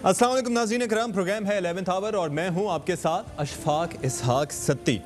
अस्सलाम वालेकुम नाज़रीन इकराम, प्रोग्राम है 11th आवर और मैं हूं आपके साथ अशफाक इसहाक सत्ती।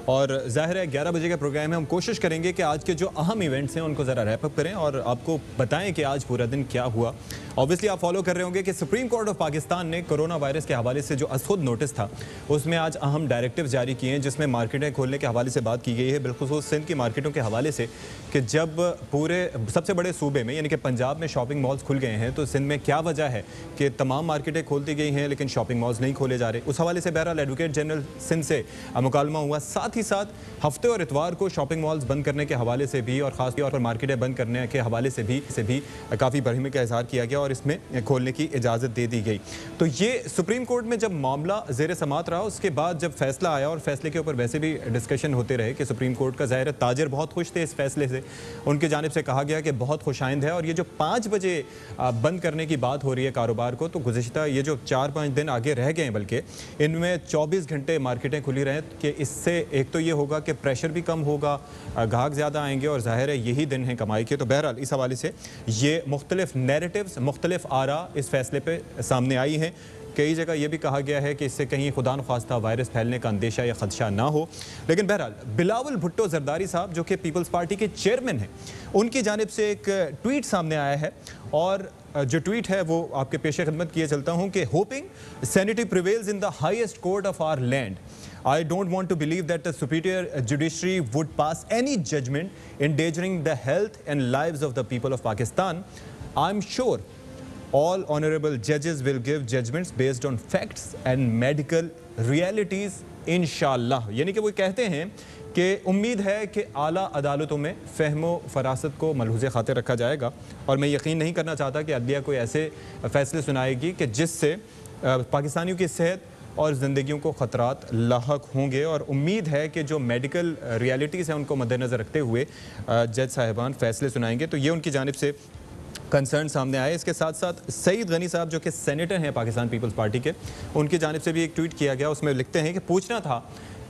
और ज़ाहिर है 11 बजे का प्रोग्राम है। हम कोशिश करेंगे कि आज के जो अहम इवेंट्स हैं उनको ज़रा रैप अप करें और आपको बताएं कि आज पूरा दिन क्या हुआ। ऑब्वियसली आप फॉलो कर रहे होंगे कि सुप्रीम कोर्ट ऑफ पाकिस्तान ने कोरोना वायरस के हवाले से जो असुद नोटिस था उसमें आज अहम डायरेक्टिव जारी किए हैं, जिसमें मार्केटें खोलने के हवाले से बात की गई है, बिलखुसूस सिंध की मार्केटों के हवाले से कि जब पूरे सबसे बड़े सूबे में यानी कि पंजाब में शॉपिंग मॉल्स खुल गए हैं तो सिंध में क्या वजह है कि तमाम मार्केटें खोलती गई हैं लेकिन शॉपिंग मॉल्स नहीं खोले जा रहे। उस हवाले से बहरहाल एडवोकेट जनरल सिंध से मुकालमा हुआ। साथ ही साथ हफ्ते और इतवार को शॉपिंग मॉल्स बंद करने के हवाले से भी और ख़ास तौर पर मार्केटें बंद करने के हवाले से भी काफ़ी बरहमी का इजहार किया गया और इसमें खोलने की इजाज़त दे दी गई। तो ये सुप्रीम कोर्ट में जब मामला ज़ेर समात रहा उसके बाद जब फैसला आया और फैसले के ऊपर वैसे भी डिस्कशन होते रहे कि सुप्रीम कोर्ट का ज़ाहिर ताजर बहुत खुश थे इस फैसले से, उनकी जानिब से कहा गया कि बहुत खुशाइंद है। और ये जो 5 बजे बंद करने की बात हो रही है कारोबार को, तो गुज़िश्ता ये जो 4-5 दिन आगे रह गए हैं बल्कि इनमें 24 घंटे मार्केटें खुली रहें कि इससे एक तो ये होगा कि प्रेशर भी कम होगा, ग्राहक ज़्यादा आएंगे और ज़ाहिर है यही दिन है कमाई के। तो बहरहाल इस हवाले से ये मुख्तलिफ नैरेटिव्स, मुख्तलिफ आरा इस फैसले पे सामने आई हैं। कई जगह यह भी कहा गया है कि इससे कहीं खुदा न ख्वास्ता वायरस फैलने का अंदेशा या खदशा ना हो। लेकिन बहरहाल बिलावल भुट्टो जरदारी साहब जो कि पीपल्स पार्टी के चेयरमैन हैं, उनकी जानिब से एक ट्वीट सामने आया है और जो ट्वीट है वो आपके पेशे खिदमत किए चलता हूँ कि hoping sanity prevails in the highest court of our land, I don't want to believe that the superior judiciary would pass any judgment endangering the health and lives of the people of Pakistan. I'm sure all honorable judges will give judgments based on facts and medical realities, inshallah. यानी कि वो कहते हैं कि उम्मीद है कि आला अदालतों में फ़हमो फरासत को मलहूज़े खातिर रखा जाएगा और मैं यकीन नहीं करना चाहता कि अदलिया कोई ऐसे फ़ैसले सुनाएगी कि जिससे पाकिस्तानियों की सेहत और ज़िंदगियों को ख़तरात लाहक होंगे। और उम्मीद है कि जो मेडिकल रियलिटीज़ हैं उनको मद्देनज़र रखते हुए जज साहिबान फ़ैसले सुनाएंगे। तो ये उनकी जानिब से कंसर्न सामने आए। इसके साथ साथ सईद गनी साहब जो कि सेनेटर हैं पाकिस्तान पीपल्स पार्टी के, उनकी जानिब से भी एक ट्वीट किया गया। उसमें लिखते हैं कि पूछना था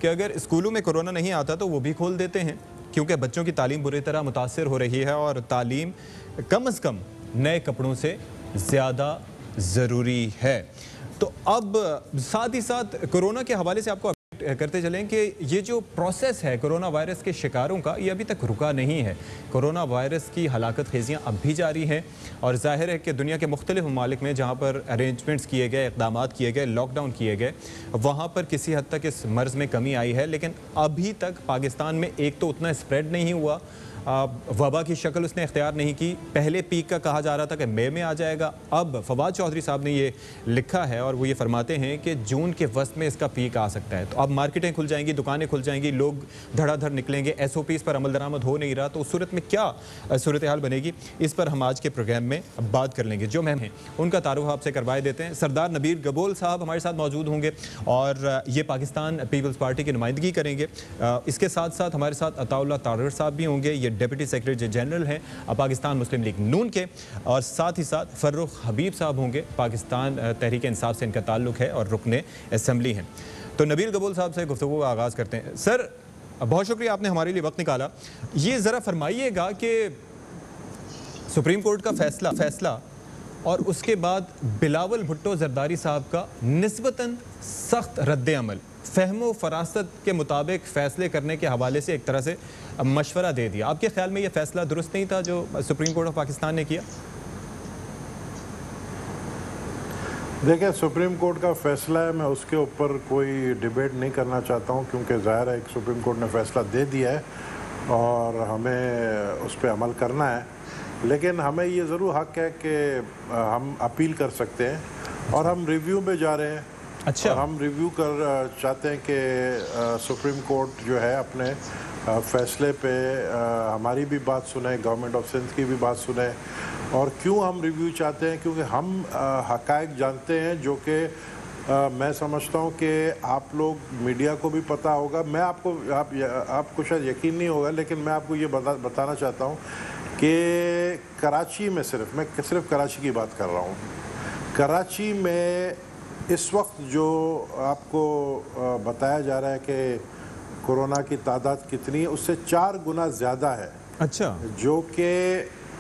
कि अगर स्कूलों में कोरोना नहीं आता तो वो भी खोल देते हैं, क्योंकि बच्चों की तालीम बुरी तरह मुतासर हो रही है और तालीम कम अज़ कम नए कपड़ों से ज़्यादा ज़रूरी है। तो अब साथ ही साथ कोरोना के हवाले से आपको अपडेट करते चलें कि ये जो प्रोसेस है कोरोना वायरस के शिकारों का, ये अभी तक रुका नहीं है। कोरोना वायरस की हलाकत खेजियाँ अब भी जारी हैं और जाहिर है कि दुनिया के मुख्तलिफ ममालिक में जहाँ पर अरेंजमेंट्स किए गए, इक़दाम किए गए, लॉकडाउन किए गए, वहाँ पर किसी हद तक इस मर्ज़ में कमी आई है। लेकिन अभी तक पाकिस्तान में एक तो उतना स्प्रेड नहीं हुआ, वबा की शक्ल उसने इख्तियार नहीं की। पहले पीक का कहा जा रहा था कि मई में आ जाएगा, अब फवाद चौधरी साहब ने ये लिखा है और वो ये फरमाते हैं कि जून के वस्त में इसका पीक आ सकता है। तो अब मार्केटें खुल जाएंगी, दुकानें खुल जाएंगी, लोग धड़ाधड़ निकलेंगे, SOPs पर अमल दरामद हो नहीं रहा, तो उस सूरत में क्या सूरत हाल बनेगी, इस पर हम आज के प्रोग्राम में बात कर लेंगे। जो मेहमान हैं उनका तारुफ आपसे करवाए देते हैं। सरदार नबील गबोल साहब हमारे साथ मौजूद होंगे और ये पाकिस्तान पीपल्स पार्टी की नुमाइंदगी करेंगे। इसके साथ साथ हमारे साथ अताउल्लाह तारर साहब भी होंगे, ये डिप्टी सेक्रेटरी जनरल हैं पाकिस्तान मुस्लिम लीग नून के, और साथ ही साथ फर्रुख हबीब साहब होंगे, पाकिस्तान तहरीक इंसाफ से इनका ताल्लुक है और रुकने असेंबली हैं। तो नबील गबोल साहब से गुफ्तगू का आगाज़ करते हैं। सर, बहुत शुक्रिया आपने हमारे लिए वक्त निकाला। ये ज़रा फरमाइएगा कि सुप्रीम कोर्ट का फैसला और उसके बाद बिलावल भुट्टो जरदारी साहब का निस्बतन सख्त रद्द अमल, फ़हमो फरासत के मुताबिक फ़ैसले करने के हवाले से एक तरह से मशवरा दे दिया। आपके ख्याल में यह फ़ैसला दुरुस्त नहीं था जो सुप्रीम कोर्ट ऑफ पाकिस्तान ने किया? देखिए, सुप्रीम कोर्ट का फ़ैसला है, मैं उसके ऊपर कोई डिबेट नहीं करना चाहता हूं, क्योंकि ज़ाहिर है कि सुप्रीम कोर्ट ने फ़ैसला दे दिया है और हमें उस पर अमल करना है। लेकिन हमें ये ज़रूर हक़ है कि हम अपील कर सकते हैं और हम रिव्यू में जा रहे हैं। अच्छा, हम रिव्यू कर चाहते हैं कि सुप्रीम कोर्ट जो है अपने फ़ैसले पे हमारी भी बात सुने, गवर्नमेंट ऑफ सिंध की भी बात सुने। और क्यों हम रिव्यू चाहते हैं? क्योंकि हम हक़ाइक़ जानते हैं जो कि मैं समझता हूँ कि आप लोग मीडिया को भी पता होगा। मैं आपको शायद यकीन नहीं होगा, लेकिन मैं आपको ये बताना चाहता हूँ कि कराची में मैं सिर्फ कराची की बात कर रहा हूँ। कराची में इस वक्त जो आपको बताया जा रहा है कि कोरोना की तादाद कितनी है, उससे 4 गुना ज़्यादा है। अच्छा, जो कि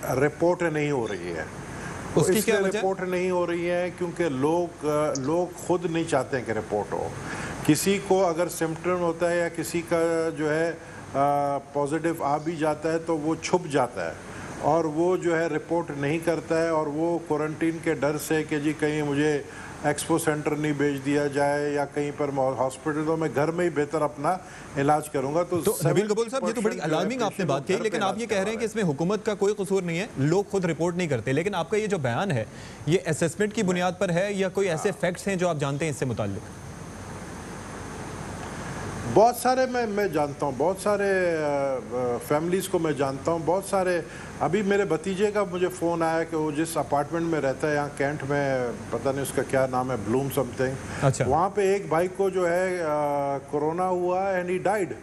रिपोर्ट नहीं हो रही है। तो उसकी क्या इसलिए वजह? रिपोर्ट नहीं हो रही है क्योंकि लोग खुद नहीं चाहते हैं कि रिपोर्ट हो। किसी को अगर सिम्टम होता है या किसी का जो है पॉजिटिव आ भी जाता है तो वो छुप जाता है और वो जो है रिपोर्ट नहीं करता है और वो क्वारंटीन के डर से कि जी कहीं मुझे एक्सपो सेंटर नहीं भेज दिया जाए या कहीं पर हॉस्पिटल, तो मैं घर में ही बेहतर अपना इलाज करूंगा। तो नबील कबूल साहब, ये तो बड़ी अलार्मिंग आपने बात कही, लेकिन आप ये कह रहे हैं कि इसमें हुकूमत का कोई कसूर नहीं है, लोग खुद रिपोर्ट नहीं करते। लेकिन आपका ये जो बयान है ये असेसमेंट की बुनियाद पर है या कोई ऐसे फैक्ट्स हैं जो आप जानते हैं इससे मुताल्लिक? बहुत सारे मैं जानता हूँ, बहुत सारे फैमिलीज़ को मैं जानता हूँ, बहुत सारे। अभी मेरे भतीजे का मुझे फ़ोन आया कि वो जिस अपार्टमेंट में रहता है यहाँ कैंट में, पता नहीं उसका क्या नाम है, ब्लूम समथिंग, अच्छा, वहाँ पे एक भाई को जो है कोरोना हुआ एंड ही डाइड।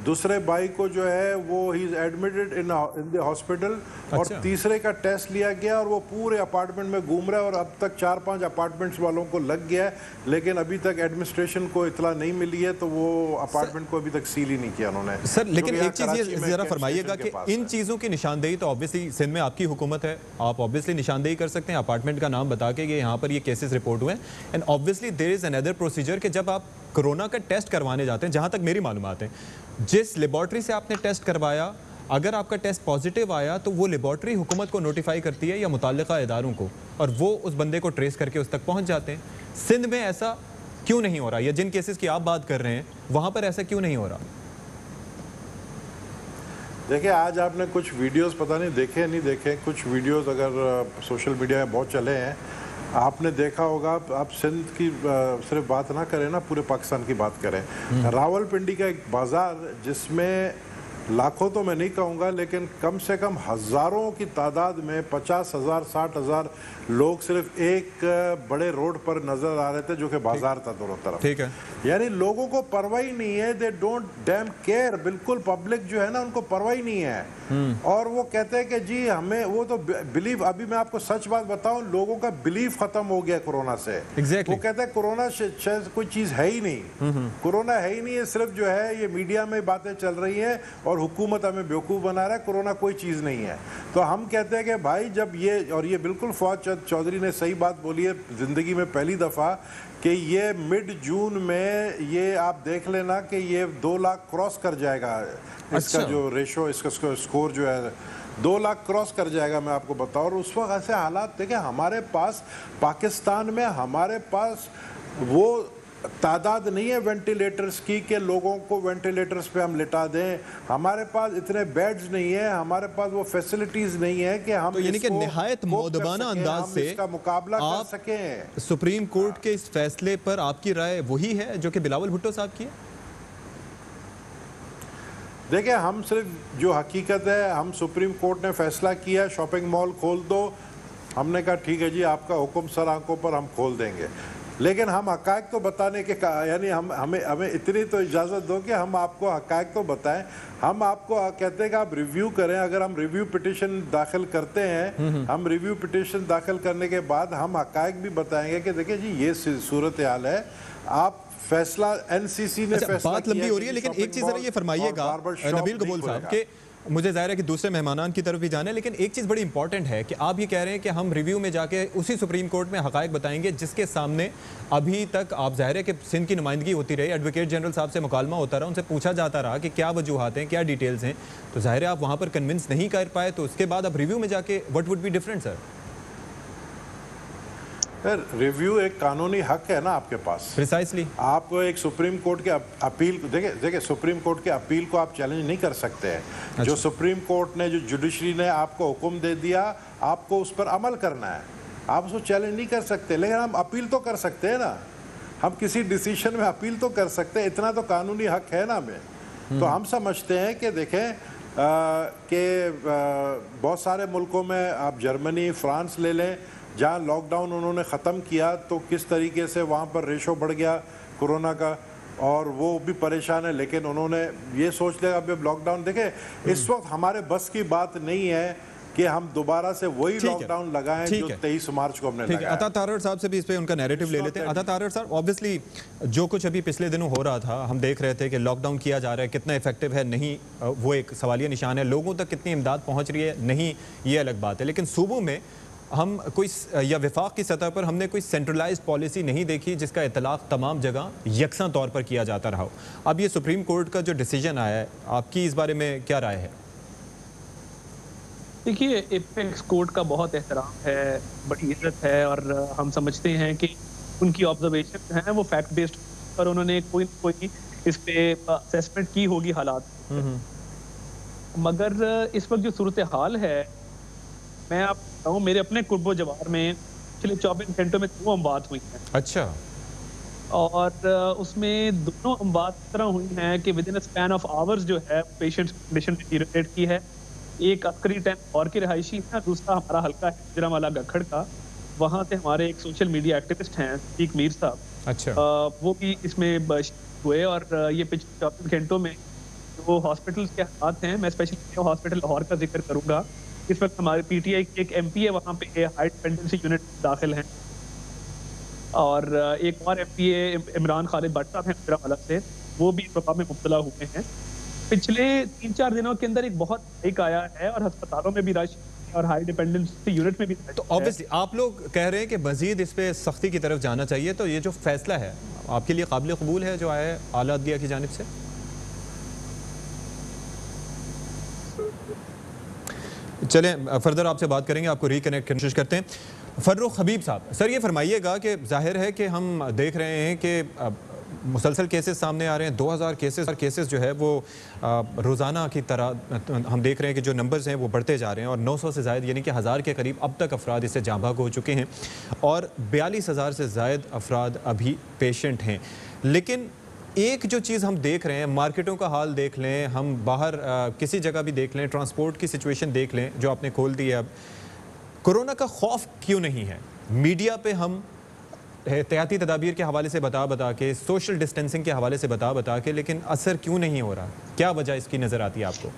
दूसरे भाई को जो है वो he is admitted in the hospital और तीसरे का टेस्ट लिया गया और वो पूरे अपार्टमेंट में घूम रहा है और अब तक 4-5 अपार्टमेंट्स वालों को लग गया है, लेकिन अभी तक एडमिनिस्ट्रेशन को इतला नहीं मिली है, तो वो अपार्टमेंट को अभी तक सील ही नहीं किया उन्होंने। सर, लेकिन एक चीज़ ये ज़रा फरमाइएगा कि इन चीज़ों की निशानदेही तो ऑब्वियसली सिंध में आपकी हुकूमत है, आप ऑब्वियसली निशानदेही कर सकते हैं अपार्टमेंट का नाम बता के कि यहाँ पर ये केसेस रिपोर्ट हुए हैं, and obviously there is another procedure कि जब आप कोरोना का टेस्ट करवाने जाते हैं, जहाँ तक मेरी मालूमात है, जिस लेबॉर्ट्री से आपने टेस्ट करवाया, अगर आपका टेस्ट पॉजिटिव आया तो वो लेबॉर्ट्री हुकूमत को नोटिफाई करती है या मुताल्लिका इदारों को, और वो उस बंदे को ट्रेस करके उस तक पहुंच जाते हैं। सिंध में ऐसा क्यों नहीं हो रहा, या जिन केसेस की आप बात कर रहे हैं वहां पर ऐसा क्यों नहीं हो रहा? देखिए, आज आपने कुछ वीडियोस, पता नहीं देखे नहीं देखे, कुछ वीडियोस अगर सोशल मीडिया में बहुत चले हैं, आपने देखा होगा। आप सिंध की सिर्फ बात ना करें ना, पूरे पाकिस्तान की बात करें। रावलपिंडी का एक बाज़ार जिसमें लाखों तो मैं नहीं कहूँगा, लेकिन कम से कम हज़ारों की तादाद में 50,000 60,000 लोग सिर्फ एक बड़े रोड पर नज़र आ रहे थे जो कि बाजार था दोनों तरफ। ठीक है, यानी लोगों को परवाह ही नहीं है, दे डोंट डैम केयर। बिल्कुल पब्लिक जो है ना, उनको परवाह ही नहीं है और वो कहते हैं कि जी हमें, वो तो बिलीव, अभी मैं आपको सच बात बताऊं, लोगों का बिलीव खत्म हो गया कोरोना से। exactly. वो कहते हैं कोरोना शायद कोई चीज़ है ही नहीं, कोरोना है ही नहीं है, सिर्फ जो है ये मीडिया में बातें चल रही हैं और हुकूमत हमें बेवकूफ़ बना रहा है, कोरोना कोई चीज़ नहीं है। तो हम कहते हैं कि भाई जब ये, और ये बिल्कुल फौज चौधरी ने सही बात बोली है ज़िंदगी में पहली दफ़ा कि ये मिड जून में ये आप देख लेना कि ये 2 लाख क्रॉस कर जाएगा। इसका जो रेशो, इसका स्कोर जो है 2 लाख क्रॉस कर जाएगा, मैं आपको बताऊँ। और उस वक्त ऐसे हालात देखें हमारे पास, पाकिस्तान में हमारे पास वो तादाद नहीं है वेंटिलेटर्स की कि लोगों को वेंटिलेटर्स पे हम लिटा दें। हमारे पास इतने बेड्स नहीं है, हमारे पास वो फैसिलिटीज नहीं है कि हम, तो यानी कि निहायत मौदबाना अंदाज से इसका मुकाबला कर सकें। सुप्रीम कोर्ट के इस फैसले पर आपकी राय वही है जो कि बिलावल भुट्टो साहब की है? देखिए, हम सिर्फ जो हकीकत है, हम सुप्रीम कोर्ट ने फैसला किया शॉपिंग मॉल खोल दो, हमने कहा ठीक है जी, आपका हुक्म सर आंखों पर, हम खोल देंगे, लेकिन हम हकायक तो बताने के, यानी हमें इतनी तो इजाज़त दो कि हम आपको हकायक तो बताएं। हम आपको कहते हैं कि आप रिव्यू करें। अगर हम रिव्यू पिटिशन दाखिल करते हैं, हम रिव्यू पिटिशन दाखिल करने के बाद हम हकायक भी बताएंगे कि देखिए जी ये सूरत हाल है, आप फैसला, एनसीसी ने फैसला, बात लंबी हो रही है, लेकिन एक चीज़ जरा ये फरमाइएगा नबील कबूल साहब कि मुझे ज़ाहिर है कि दूसरे मेहमानान की तरफ भी जाना है, लेकिन एक चीज़ बड़ी इंपॉर्टेंट है कि आप ये कह रहे हैं कि हम रिव्यू में जाके उसी सुप्रीम कोर्ट में हकायक बताएंगे जिसके सामने अभी तक, आप ज़ाहिर है कि सिंध की नुमाइंदगी होती रही, एडवोकेट जनरल साहब से मुकालमा होता रहा, उनसे पूछा जाता रहा कि क्या वजूहात हैं, क्या डिटेल्स हैं, तो ज़ाहिर है आप वहाँ पर कन्विंस नहीं कर पाए, तो उसके बाद आप रिव्यू में जाके what would be different sir? Review एक कानूनी हक है ना आपके पास। प्रिसाइसली, आप एक सुप्रीम कोर्ट के अपील, देखिए सुप्रीम कोर्ट के अपील को आप चैलेंज नहीं कर सकते हैं। अच्छा। जो सुप्रीम कोर्ट ने, जो जुडिशरी ने आपको हुक्म दे दिया, आपको उस पर अमल करना है, आप उसको चैलेंज नहीं कर सकते, लेकिन हम अपील तो कर सकते हैं ना, हम किसी डिसीजन में अपील तो कर सकते हैं, इतना तो कानूनी हक है ना हमें। तो हम समझते हैं कि देखें कि बहुत सारे मुल्कों में, आप जर्मनी, फ्रांस ले लें, जहाँ लॉकडाउन उन्होंने ख़त्म किया तो किस तरीके से वहाँ पर रेशो बढ़ गया कोरोना का, और वो भी परेशान है, लेकिन उन्होंने ये सोच लिया अब लॉकडाउन, देखें इस वक्त हमारे बस की बात नहीं है कि हम दोबारा से वही लॉकडाउन लगाएं जो 23 मार्च को हमने लगाया। अता तारड़ साहब से भी इस पे उनका नैरेटिव ले लेते हैं। अता तारड़ साहब, ऑब्वियसली जो कुछ अभी पिछले दिनों हो रहा था, हम देख रहे थे कि लॉकडाउन किया जा रहा है, कितना इफेक्टिव है नहीं, वो एक सवालिया निशान है, लोगों तक कितनी इमदाद पहुंच रही है नहीं, ये अलग बात है, लेकिन सूबों में हम कोई या वफाक की सतह पर हमने कोई सेंट्रलाइज्ड पॉलिसी नहीं देखी जिसका इतलाक़ तमाम जगह यकसा तौर पर किया जाता रहा हो। अब ये सुप्रीम कोर्ट का जो डिसीजन आया है, आपकी इस बारे में क्या राय है? देखिए, एपेक्स कोर्ट का बहुत एहतराम है, बड़ी इज्जत है और हम समझते हैं कि उनकी ऑब्जर्वेशन हैं वो फैक्ट बेस्ड पर उन्होंने कोई न कोई इस पे असेसमेंट की होगी हालात। मगर इस वक्त जो सूरत हाल है, मैं आप बताऊं, मेरे अपने कुर्बो जवार में पिछले 24 घंटों में 2 अमवात हुई हैं। अच्छा। और उसमें दोनों अमवात इस तरह हुई हैं कि with in a span of hours जो है पेशेंट कंडीशन डिटीरियरेट की है। एक अस्करी टैंक और की रहायशी है, दूसरा हमारा हल्का है गुजरांवाला गखड़ का। वहाँ से हमारे एक सोशल मीडिया एक्टिविस्ट हैं सिद्दीक मीर साहब, अच्छा। वो भी इसमें हुए। और ये पिछले 24 घंटों में जो हॉस्पिटल के हालात हैं, मैं स्पेशली हॉस्पिटल लाहौर का जिक्र करूंगा। इस वक्त हमारे पीटीआई की एक एमपी है वहाँ पे हाई डिपेंडेंसी यूनिट दाखिल हैं, और एक और एमपीए इमरान खालिद भट्ट साहब हैं गुजरांवाला से, वो भी इस वबा में मुब्तला हुए हैं। पिछले 3-4 दिनों के अंदर एक बहुत हाइक आया है और अस्पतालों में भी रश और हाई डिपेंडेंसी यूनिट में भी रश। तो ऑब्वियसली आप लोग कह रहे हैं कि मजीद इस पे सख्ती की तरफ जाना चाहिए, तो ये जो फैसला है आपके लिए काबिल कबूल है जो आया है आला अदलिया की जानिब से? चलें फर्दर आपसे बात करेंगे, आपको रिकनेक्ट करने की कोशिश करते हैं। फर्रुख हबीब साहब, सर ये फरमाइएगा कि जाहिर है कि हम देख रहे हैं कि मुसलसल केसेस सामने आ रहे हैं, 2000 केसेस जो है वो रोज़ाना की तरह हम देख रहे हैं कि जो नंबर्स हैं वो बढ़ते जा रहे हैं और 900 से ज़ायद यानी कि 1000 के करीब अब तक अफराद इससे जाँ भाग हो चुके हैं और 42,000 से ज़ायद अफराद अभी पेशेंट हैं। लेकिन एक जो चीज़ हम देख रहे हैं, मार्केटों का हाल देख लें, हम बाहर किसी जगह भी देख लें, ट्रांसपोर्ट की सिचुएशन देख लें जो आपने खोल दी है, अब कोरोना का खौफ क्यों नहीं है? मीडिया पे हम एहतियाती तदाबीर के हवाले से बता के, सोशल डिस्टेंसिंग के हवाले से बता के, लेकिन असर क्यों नहीं हो रहा? क्या वजह इसकी नज़र आती है आपको?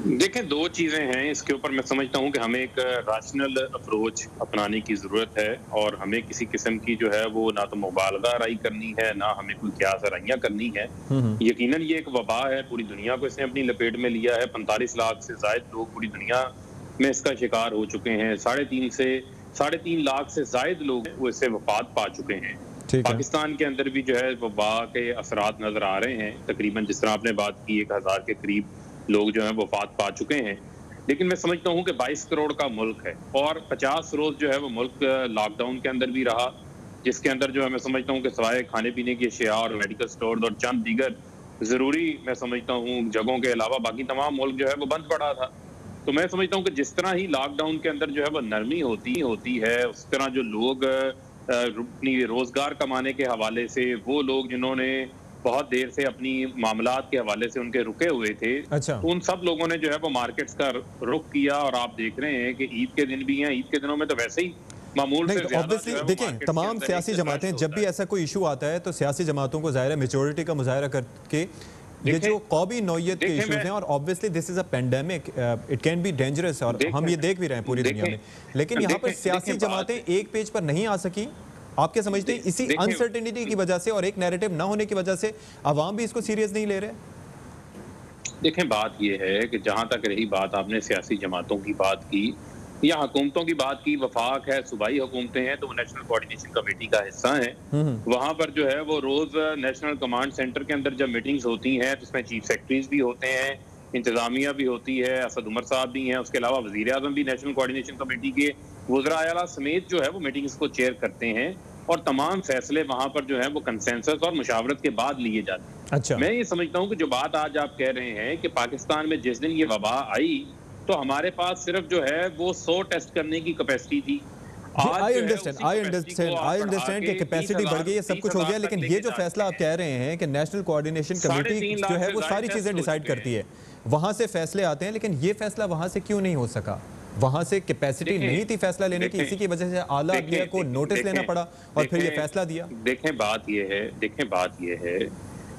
देखें, 2 चीज़ें हैं इसके ऊपर। मैं समझता हूं कि हमें एक रैशनल अप्रोच अपनाने की ज़रूरत है और हमें किसी किस्म की जो है वो ना तो मुबालगा राई करनी है, ना हमें कोई क्यास राइयाँ करनी है। यकीनन ये एक वबा है, पूरी दुनिया को इसने अपनी लपेट में लिया है। 45 लाख से ज़ायद लोग पूरी दुनिया में इसका शिकार हो चुके हैं। 3.5 लाख से ज़ायद लोग वो इससे वफात पा चुके हैं। पाकिस्तान के अंदर भी जो है वबा के असरात नजर आ रहे हैं। तकरीबन जिस तरह आपने बात की 1000 के करीब लोग जो है वफात पा चुके हैं। लेकिन मैं समझता हूं कि 22 करोड़ का मुल्क है और 50 रोज जो है वो मुल्क लॉकडाउन के अंदर भी रहा, जिसके अंदर जो है मैं समझता हूं कि सवाए खाने पीने की अशिया और मेडिकल स्टोर और चंद दीगर जरूरी मैं समझता हूं जगहों के अलावा बाकी तमाम मुल्क जो है वो बंद पड़ा था। तो मैं समझता हूं कि जिस तरह ही लॉकडाउन के अंदर जो है वो नरमी होती है, उस तरह जो लोग अपनी रोजगार कमाने के हवाले से, वो लोग जिन्होंने बहुत देर से अपनी मामलात के हवाले से उनके रुके हुए थे, अच्छा। तो उन सब लोगों ने जो है वो मार्केट्स का रुख किया और आप देख रहे हैं कि ईद के दिन भी हैं। ईद के दिनों में तो वैसे ही मामूल से ज्यादा ऑब्वियसली देखें, तमाम सियासी जमातें जब भी ऐसा कोई इशू आता है तो सियासी जमातों को ज़ाहिर है मेजॉरिटी का मुजाहरा करके ये जो कौमी नौयत के इश्यूज हैं, और obviously this is a pandemic, it can be dangerous और हम ये देख भी रहे हैं पूरी दुनिया में, लेकिन यहाँ पर सियासी जमातें एक पेज पर नहीं आ सकी। आपके समझते हैं इसी अनसर्टेनिटी की वजह से और एक नैरेटिव ना होने की वजह से अवाम भी इसको सीरियस नहीं ले रहे? देखें, बात यह है कि जहां तक रही बात, आपने सियासी जमातों की बात की या हुकूमतों की बात की, वफाक है, सूबाई हुकूमतें हैं तो वो नेशनल कोऑर्डिनेशन कमेटी का हिस्सा हैं। वहां पर जो है वो रोज नेशनल कमांड सेंटर के अंदर जब मीटिंग्स होती हैं तो उसमें चीफ सेक्रेटरीज भी होते हैं, इंतजामिया भी होती है, असद उमर साहब भी हैं, उसके अलावा वजीर आजम भी नेशनल कोऑर्डिनेशन कमेटी के वज़रा आला समेत जो है वो मीटिंग्स को चेयर करते हैं और तमाम फैसले वहां पर जो है वो कंसेंसस और मुशावरत के बाद लिए जाते हैं। अच्छा। मैं ये समझता हूँ कि जो बात आज आप कह रहे हैं कि पाकिस्तान में जिस दिन ये वबा आई तो हमारे पास सिर्फ जो है वो 100 टेस्ट करने की कैपेसिटी थी। आई अंडरस्टैंड कि कैपेसिटी बढ़ गई है, सब कुछ हो गया, लेकिन ये जो फैसला आप कह रहे हैं कि नेशनल कोऑर्डिनेशन कमेटी जो है वो सारी चीजें डिसाइड करती है, वहां से फैसले आते हैं, लेकिन ये फैसला वहां से क्यों नहीं हो सका? वहां से कैपेसिटी नहीं थी फैसला लेने की, इसी की वजह से आला अदलिया को नोटिस लेना पड़ा और फिर ये फैसला दिया। देखें बात ये है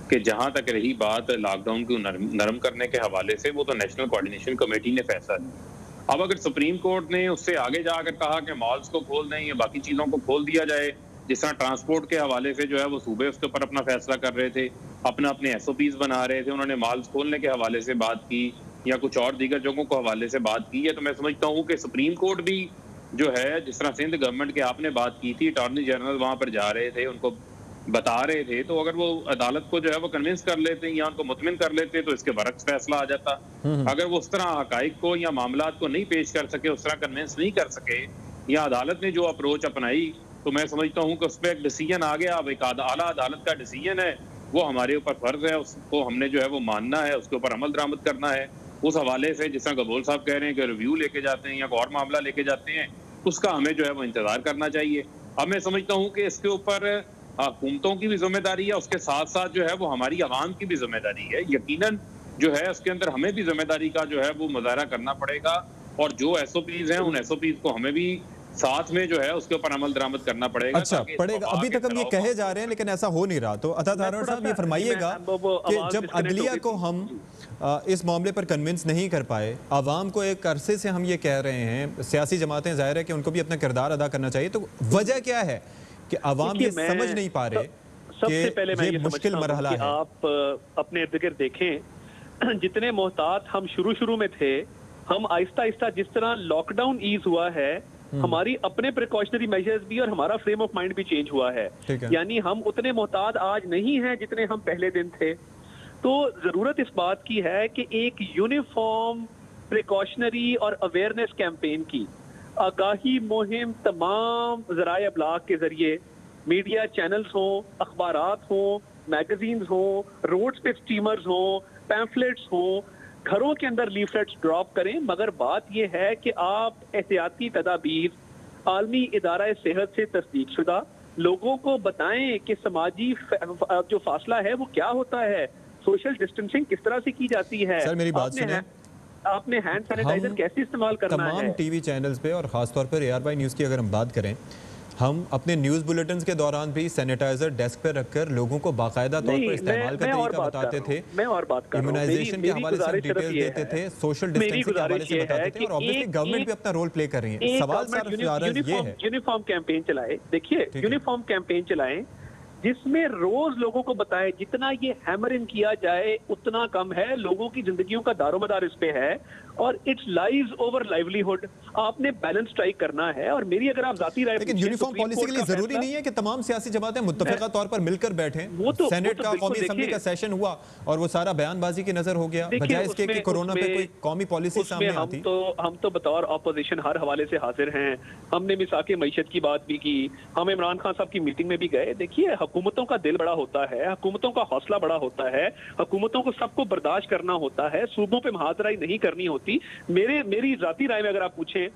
कि जहां तक रही बात लॉकडाउन को नरम करने के हवाले से, वो तो नेशनल कोऑर्डिनेशन कमेटी ने फैसला लिया। अब अगर सुप्रीम कोर्ट ने उससे आगे जाकर कहा कि मॉल्स को खोल दें या बाकी चीजों को खोल दिया जाए, जिस तरह ट्रांसपोर्ट के हवाले से जो है वो सूबे उसके ऊपर अपना फैसला कर रहे थे, अपने SOPs बना रहे थे, उन्होंने मॉल्स खोलने के हवाले से बात की या कुछ और दीगर जगहों को हवाले से बात की है, तो मैं समझता हूँ कि सुप्रीम कोर्ट भी जो है, जिस तरह सिंध गवर्नमेंट के आपने बात की थी, अटॉर्नी जनरल वहां पर जा रहे थे, उनको बता रहे थे, तो अगर वो अदालत को जो है वो कन्विंस कर लेते या उनको मुतमिन कर लेते तो इसके बरक्स फैसला आ जाता। अगर वो उस तरह हकाइक को या मामलात को नहीं पेश कर सके, उस तरह कन्विंस नहीं कर सके, या अदालत ने जो अप्रोच अपनाई, तो मैं समझता हूँ कि उस पर एक डिसीजन आ गया। अब एक आला अदालत का डिसीजन है, वो हमारे ऊपर फर्ज है, उसको हमने जो है वो मानना है, उसके ऊपर अमल दरामद करना है। उस हवाले से जिस तरह गबोल साहब कह रहे हैं कि रिव्यू लेके जाते हैं या कोई और मामला लेके जाते हैं, उसका हमें जो है वो इंतजार करना चाहिए। अब मैं समझता हूँ कि इसके ऊपर हुकूमतों की भी जिम्मेदारी है, उसके साथ साथ जो है वो हमारी आवाम की भी जिम्मेदारी है। यकीनन जो है उसके अंदर हमें भी जिम्मेदारी का जो है वो मुजाहरा करना पड़ेगा, और जो SOPs हैं उन SOPs को हमें भी साथ में जो है उसके ऊपर अमल दरामद करना पड़ेगा। अच्छा पड़ेगा, अभी तक हम ये कहे जा रहे हैं लेकिन ऐसा हो नहीं रहा। तो अता तारड़ साहब ये फरमाइएगा कि जब अदलिया को हम इस मामले पर कन्विंस नहीं कर पाए, आवाम को एक अरसे से हम ये कह रहे हैं, सियासी जमातें जाहिर है कि उनको भी अपना किरदार अदा करना चाहिए, तो वजह क्या है कि आवाम ये समझ नहीं पा रहे सबसे पहले मैं ये मुश्किल मरहला है? आप अपने इर्द गिर्द देखें, जितने मोहतात हम शुरू में थे, हम आहिस्ता आहिस्ता जिस तरह लॉकडाउन ईज हुआ है, हमारी अपने प्रिकॉशनरी मेजर्स भी और हमारा फ्रेम ऑफ माइंड भी चेंज हुआ है। यानी हम उतने मोहतात आज नहीं हैं जितने हम पहले दिन थे। तो जरूरत इस बात की है कि एक यूनिफॉर्म प्रिकॉशनरी और अवेयरनेस कैंपेन की आगाही मुहिम तमाम ज़राए अबलाग के जरिए, मीडिया चैनल्स हों, अखबारात हों, मैगजीन्स हों, रोड्स पे स्टीमर्स हों, पैम्फलेट्स हों, घरों के अंदर लीफलेट्स ड्रॉप करें। मगर बात यह है कि आप एहतियाती तदाबीर आलमी इदारा सेहत से तस्दीक शुदा लोगों को बताएं कि समाजी जो फासला है वो क्या होता है, सोशल डिस्टेंसिंग किस तरह से की जाती है। सर मेरी बात सुने, आपने हैंड सैनिटाइजर कैसे इस्तेमाल करना है। तमाम टीवी चैनल्स पे और खासतौर पर ARY न्यूज़ की अगर हम बात करें, हम अपने न्यूज़ बुलेटिन के दौरान भी सैनिटाइजर डेस्क पे रखकर लोगों को बाकायदा तौर पर इस्तेमाल का तरीका बताते थे। मैं और बात कर रहा हूं, इम्यूनाइजेशन के हवाले से डिटेल्स देते थे, सोशल डिस्टेंसिंग के हवाले से बताते थे, और ऑब्वियसली गवर्नमेंट भी अपना रोल प्ले कर रही है। सवाल सर ये है, यूनिफॉर्म कैंपेन चलाए, देखिए यूनिफॉर्म कैंपेन चलाएं जिसमें रोज लोगों को बताए जितना ये हैमरिंग किया जाए उतना कम है, लोगों की जिंदगियों का दारोमदार इस पे है, और इट्स लाइव्स ओवर लाइवलीहुड। आपने बैलेंस स्ट्राइक करना है। और मेरी अगर आप जाती राय, लेकिन यूनिफॉर्म पॉलिसी के लिए जरूरी नहीं है कि तमाम सियासी जमातें मुत्तफिका तौर पर मिलकर बैठें। सेनेट का कौमी असेंबली का सेशन हुआ और वो सारा बयानबाजी की नजर हो गया, बजाय इसके कि कोरोना पे कोई कौमी पॉलिसी सामने आती। हम तो बतौर ऑपोजिशन हर हवाले से हाजिर हैं। हमने मिसाके मईशत की बात भी की, हम इमरान खान साहब की मीटिंग में भी गए। देखिए हुकूमतों का दिल बड़ा होता है, हुकूमतों का हौसला बड़ा होता है, हुकूमतों को सबको बर्दाश्त करना होता है, सूबों पे महाजराई नहीं करनी होती। मेरी जाती राय में अगर आप पूछें,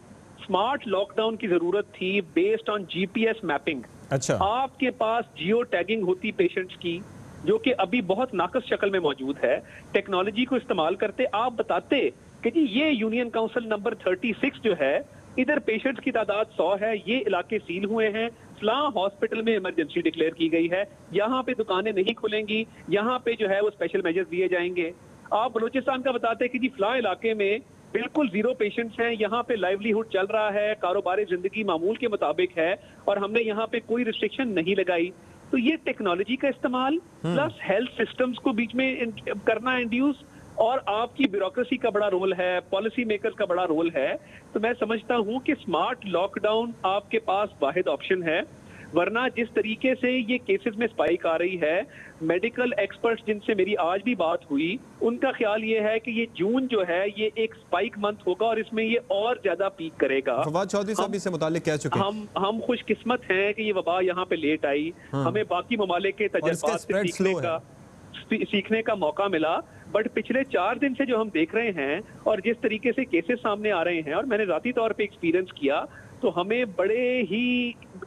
स्मार्ट लॉकडाउन की जरूरत थी बेस्ड ऑन GPS मैपिंग। अच्छा, आपके पास जियो टैगिंग होती पेशेंट्स की, जो कि अभी बहुत नाकस शक्ल में मौजूद है। टेक्नोलॉजी को इस्तेमाल करते आप बताते कि जी ये यूनियन काउंसिल नंबर 36 जो है, इधर पेशेंट्स की तादाद 100 है, ये इलाके सील हुए हैं, फलां हॉस्पिटल में इमरजेंसी डिक्लेयर की गई है, यहाँ पे दुकानें नहीं खुलेंगी, यहाँ पे जो है वो स्पेशल मेजर्स दिए जाएंगे। आप बलूचिस्तान का बताते हैं कि जी फलां इलाके में बिल्कुल 0 पेशेंट्स हैं, यहाँ पे लाइवलीहुड चल रहा है, कारोबारी जिंदगी मामूल के मुताबिक है, और हमने यहाँ पे कोई रिस्ट्रिक्शन नहीं लगाई। तो ये टेक्नोलॉजी का इस्तेमाल प्लस हेल्थ सिस्टम्स को बीच में करना इंड्यूस, और आपकी ब्यूरोक्रेसी का बड़ा रोल है, पॉलिसी मेकर्स का बड़ा रोल है। तो मैं समझता हूं कि स्मार्ट लॉकडाउन आपके पास वाहिद ऑप्शन है। वरना जिस तरीके से ये केसेस में स्पाइक आ रही है, मेडिकल एक्सपर्ट्स जिनसे मेरी आज भी बात हुई, उनका ख्याल ये है कि ये जून जो है ये एक स्पाइक मंथ होगा और इसमें ये और ज्यादा पीक करेगा। फवाद चौधरी साहब इससे मुताल्लिक कह चुके हैं, हम खुशकिस्मत हैं कि ये वबा यहाँ पे लेट आई, हमें बाकी ममालिक के तजुर्बात से सीखने का मौका मिला। बट पिछले 4 दिन से जो हम देख रहे हैं और जिस तरीके से केसेस सामने आ रहे हैं, और मैंने राती तौर पे एक्सपीरियंस किया, तो हमें बड़े ही